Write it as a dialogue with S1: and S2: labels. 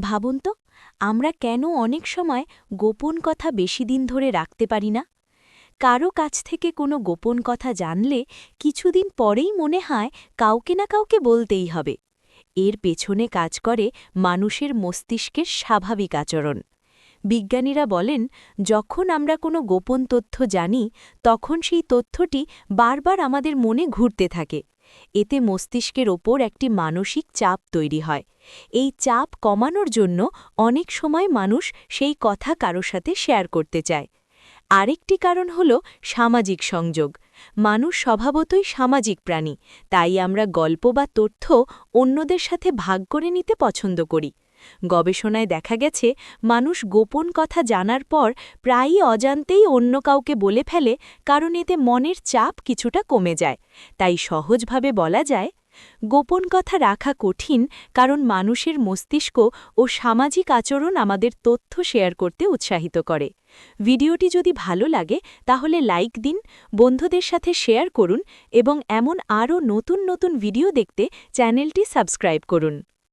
S1: ভাবুন তো, আমরা কেন অনেক সময় গোপন কথা বেশি দিন ধরে রাখতে পারি না? কারো কাছ থেকে কোনো গোপন কথা জানলে কিছুদিন পরেই মনে হয় কাউকে না কাউকে বলতেই হবে। এর পেছনে কাজ করে মানুষের মস্তিষ্কের স্বাভাবিক আচরণ। বিজ্ঞানীরা বলেন, যখন আমরা কোনো গোপন তথ্য জানি তখন সেই তথ্যটি বারবার আমাদের মনে ঘুরতে থাকে। এতে মস্তিষ্কের ওপর একটি মানসিক চাপ তৈরি হয়। এই চাপ কমানোর জন্য অনেক সময় মানুষ সেই কথা কারো সাথে শেয়ার করতে চায়। আরেকটি কারণ হল সামাজিক সংযোগ। মানুষ স্বভাবতই সামাজিক প্রাণী, তাই আমরা গল্প বা তথ্য অন্যদের সাথে ভাগ করে নিতে পছন্দ করি। গবেষণায় দেখা গেছে, মানুষ গোপন কথা জানার পর প্রায়ই অজান্তেই অন্য কাউকে বলে ফেলে, কারণ এতে মনের চাপ কিছুটা কমে যায়। তাই সহজভাবে বলা যায়, গোপন কথা রাখা কঠিন, কারণ মানুষের মস্তিষ্ক ও সামাজিক আচরণ আমাদের তথ্য শেয়ার করতে উৎসাহিত করে। ভিডিওটি যদি ভালো লাগে তাহলে লাইক দিন, বন্ধুদের সাথে শেয়ার করুন এবং এমন আরও নতুন নতুন ভিডিও দেখতে চ্যানেলটি সাবস্ক্রাইব করুন।